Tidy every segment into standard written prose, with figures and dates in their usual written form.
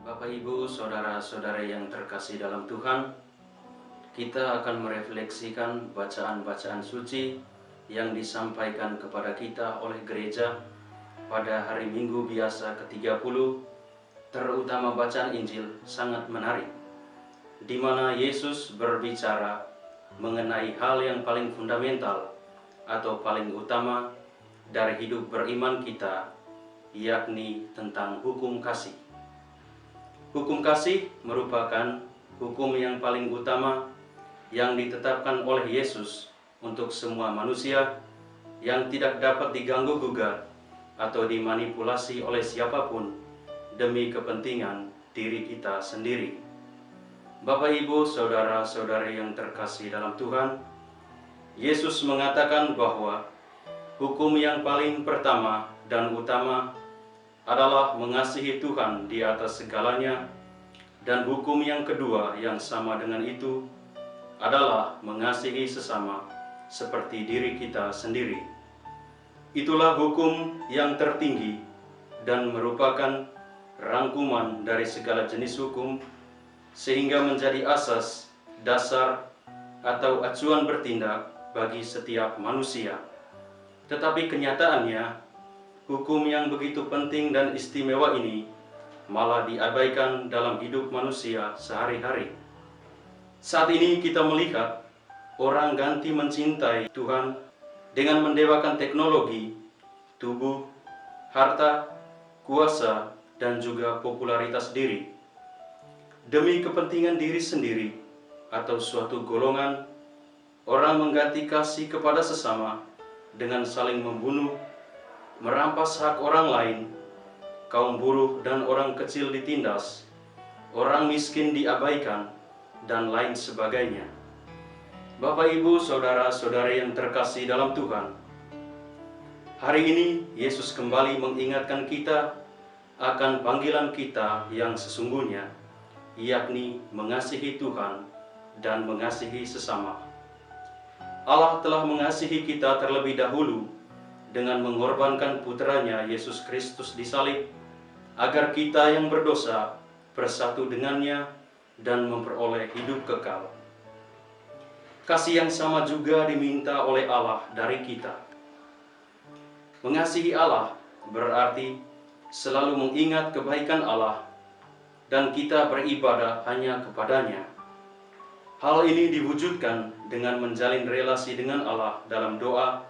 Bapak, Ibu, saudara-saudara yang terkasih dalam Tuhan, kita akan merefleksikan bacaan-bacaan suci yang disampaikan kepada kita oleh gereja pada hari Minggu biasa ke-30, terutama bacaan Injil sangat menarik, di mana Yesus berbicara mengenai hal yang paling fundamental atau paling utama dari hidup beriman kita, yakni tentang hukum kasih. Hukum kasih merupakan hukum yang paling utama yang ditetapkan oleh Yesus untuk semua manusia yang tidak dapat diganggu-gugat atau dimanipulasi oleh siapapun demi kepentingan diri kita sendiri. Bapak, Ibu, saudara-saudari yang terkasih dalam Tuhan, Yesus mengatakan bahwa hukum yang paling pertama dan utama adalah mengasihi Tuhan di atas segalanya, dan hukum yang kedua yang sama dengan itu adalah mengasihi sesama seperti diri kita sendiri. Itulah hukum yang tertinggi dan merupakan rangkuman dari segala jenis hukum, sehingga menjadi asas, dasar, atau acuan bertindak bagi setiap manusia. Tetapi kenyataannya, hukum yang begitu penting dan istimewa ini malah diabaikan dalam hidup manusia sehari-hari. Saat ini kita melihat orang ganti mencintai Tuhan dengan mendewakan teknologi, tubuh, harta, kuasa, dan juga popularitas diri. Demi kepentingan diri sendiri atau suatu golongan, orang mengganti kasih kepada sesama dengan saling membunuh, merampas hak orang lain, kaum buruh dan orang kecil ditindas, orang miskin diabaikan, dan lain sebagainya. Bapak, Ibu, saudara-saudari yang terkasih dalam Tuhan, hari ini Yesus kembali mengingatkan kita akan panggilan kita yang sesungguhnya, yakni mengasihi Tuhan dan mengasihi sesama. Allah telah mengasihi kita terlebih dahulu dengan mengorbankan putranya Yesus Kristus di salib, agar kita yang berdosa bersatu dengannya dan memperoleh hidup kekal. Kasih yang sama juga diminta oleh Allah dari kita. Mengasihi Allah berarti selalu mengingat kebaikan Allah dan kita beribadah hanya kepadanya. Hal ini diwujudkan dengan menjalin relasi dengan Allah dalam doa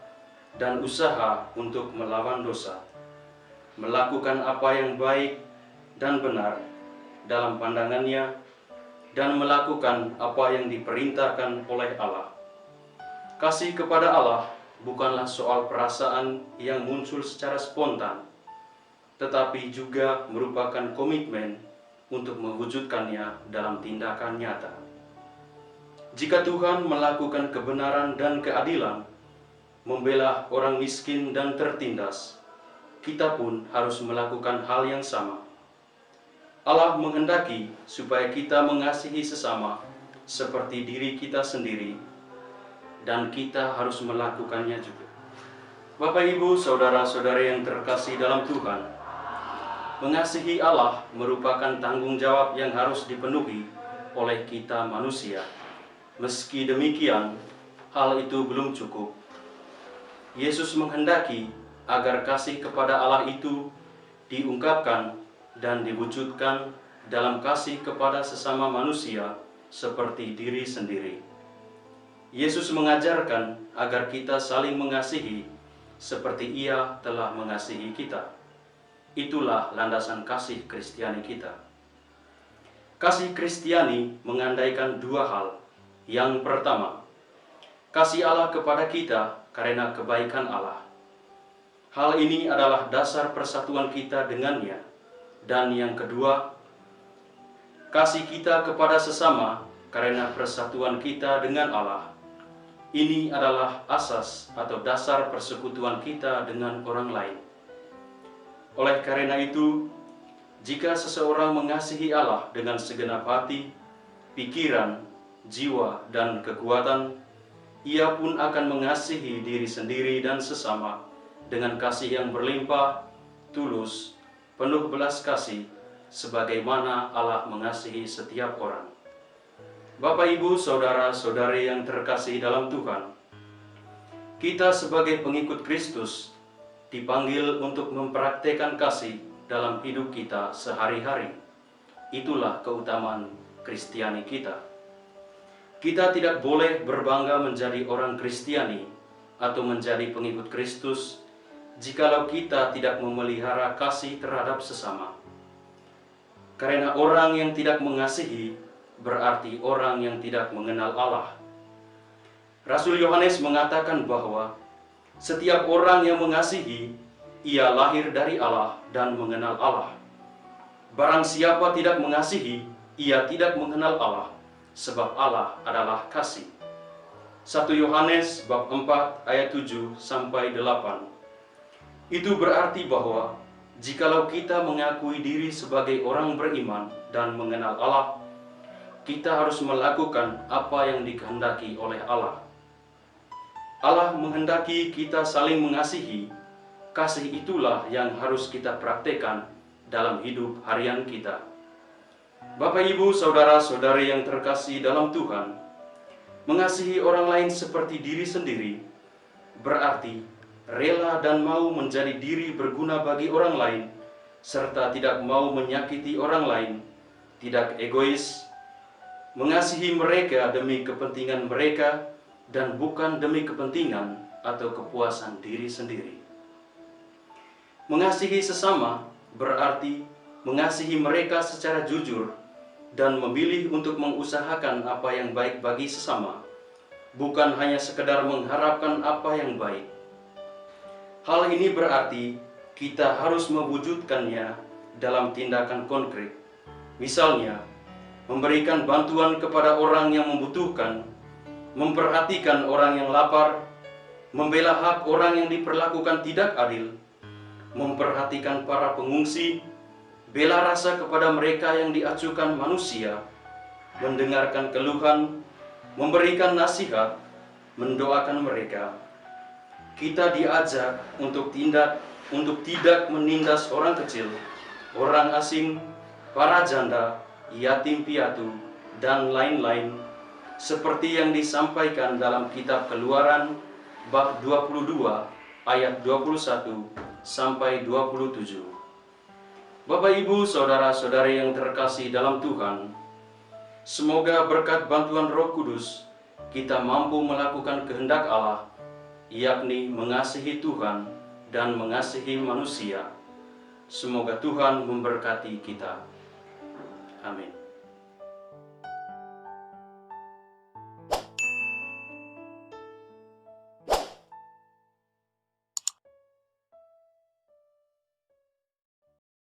dan usaha untuk melawan dosa, melakukan apa yang baik dan benar dalam pandangannya, dan melakukan apa yang diperintahkan oleh Allah. Kasih kepada Allah bukanlah soal perasaan yang muncul secara spontan, tetapi juga merupakan komitmen untuk mewujudkannya dalam tindakan nyata. Jika Tuhan melakukan kebenaran dan keadilan, membela orang miskin dan tertindas, kita pun harus melakukan hal yang sama. Allah menghendaki supaya kita mengasihi sesama seperti diri kita sendiri, dan kita harus melakukannya juga. Bapak, Ibu, saudara-saudari yang terkasih dalam Tuhan, mengasihi Allah merupakan tanggung jawab yang harus dipenuhi oleh kita manusia. Meski demikian, hal itu belum cukup. Yesus menghendaki agar kasih kepada Allah itu diungkapkan dan diwujudkan dalam kasih kepada sesama manusia seperti diri sendiri. Yesus mengajarkan agar kita saling mengasihi seperti Ia telah mengasihi kita. Itulah landasan kasih Kristiani kita. Kasih Kristiani mengandaikan dua hal. Yang pertama, kasih Allah kepada kita karena kebaikan Allah. Hal ini adalah dasar persatuan kita dengannya. Dan yang kedua, kasih kita kepada sesama karena persatuan kita dengan Allah. Ini adalah asas atau dasar persekutuan kita dengan orang lain. Oleh karena itu, jika seseorang mengasihi Allah dengan segenap hati, pikiran, jiwa, dan kekuatan, ia pun akan mengasihi diri sendiri dan sesama dengan kasih yang berlimpah, tulus, penuh belas kasih, sebagaimana Allah mengasihi setiap orang. Bapak, Ibu, saudara-saudari yang terkasih dalam Tuhan, kita sebagai pengikut Kristus dipanggil untuk mempraktekkan kasih dalam hidup kita sehari-hari. Itulah keutamaan Kristiani kita. Kita tidak boleh berbangga menjadi orang Kristiani atau menjadi pengikut Kristus jikalau kita tidak memelihara kasih terhadap sesama. Karena orang yang tidak mengasihi berarti orang yang tidak mengenal Allah. Rasul Yohanes mengatakan bahwa setiap orang yang mengasihi, ia lahir dari Allah dan mengenal Allah. Barang siapa tidak mengasihi, ia tidak mengenal Allah, sebab Allah adalah kasih. 1 Yohanes bab 4 ayat 7 sampai 8. Itu berarti bahwa jikalau kita mengakui diri sebagai orang beriman dan mengenal Allah, kita harus melakukan apa yang dikehendaki oleh Allah. Allah menghendaki kita saling mengasihi. Kasih itulah yang harus kita praktekkan dalam hidup harian kita. Bapak, Ibu, saudara-saudari yang terkasih dalam Tuhan, mengasihi orang lain seperti diri sendiri berarti rela dan mau menjadi diri berguna bagi orang lain, serta tidak mau menyakiti orang lain, tidak egois, mengasihi mereka demi kepentingan mereka dan bukan demi kepentingan atau kepuasan diri sendiri. Mengasihi sesama berarti mengasihi mereka secara jujur dan memilih untuk mengusahakan apa yang baik bagi sesama, bukan hanya sekedar mengharapkan apa yang baik. Hal ini berarti kita harus mewujudkannya dalam tindakan konkret. Misalnya, memberikan bantuan kepada orang yang membutuhkan, memperhatikan orang yang lapar, membela hak orang yang diperlakukan tidak adil, memperhatikan para pengungsi, bela rasa kepada mereka yang diacuhkan manusia, mendengarkan keluhan, memberikan nasihat, mendoakan mereka. Kita diajak untuk tidak menindas orang kecil, orang asing, para janda, yatim piatu, dan lain-lain, seperti yang disampaikan dalam kitab Keluaran bab 22 ayat 21 sampai 27. Bapak, Ibu, saudara-saudari yang terkasih dalam Tuhan, semoga berkat bantuan Roh Kudus kita mampu melakukan kehendak Allah, yakni mengasihi Tuhan dan mengasihi manusia. Semoga Tuhan memberkati kita. Amin.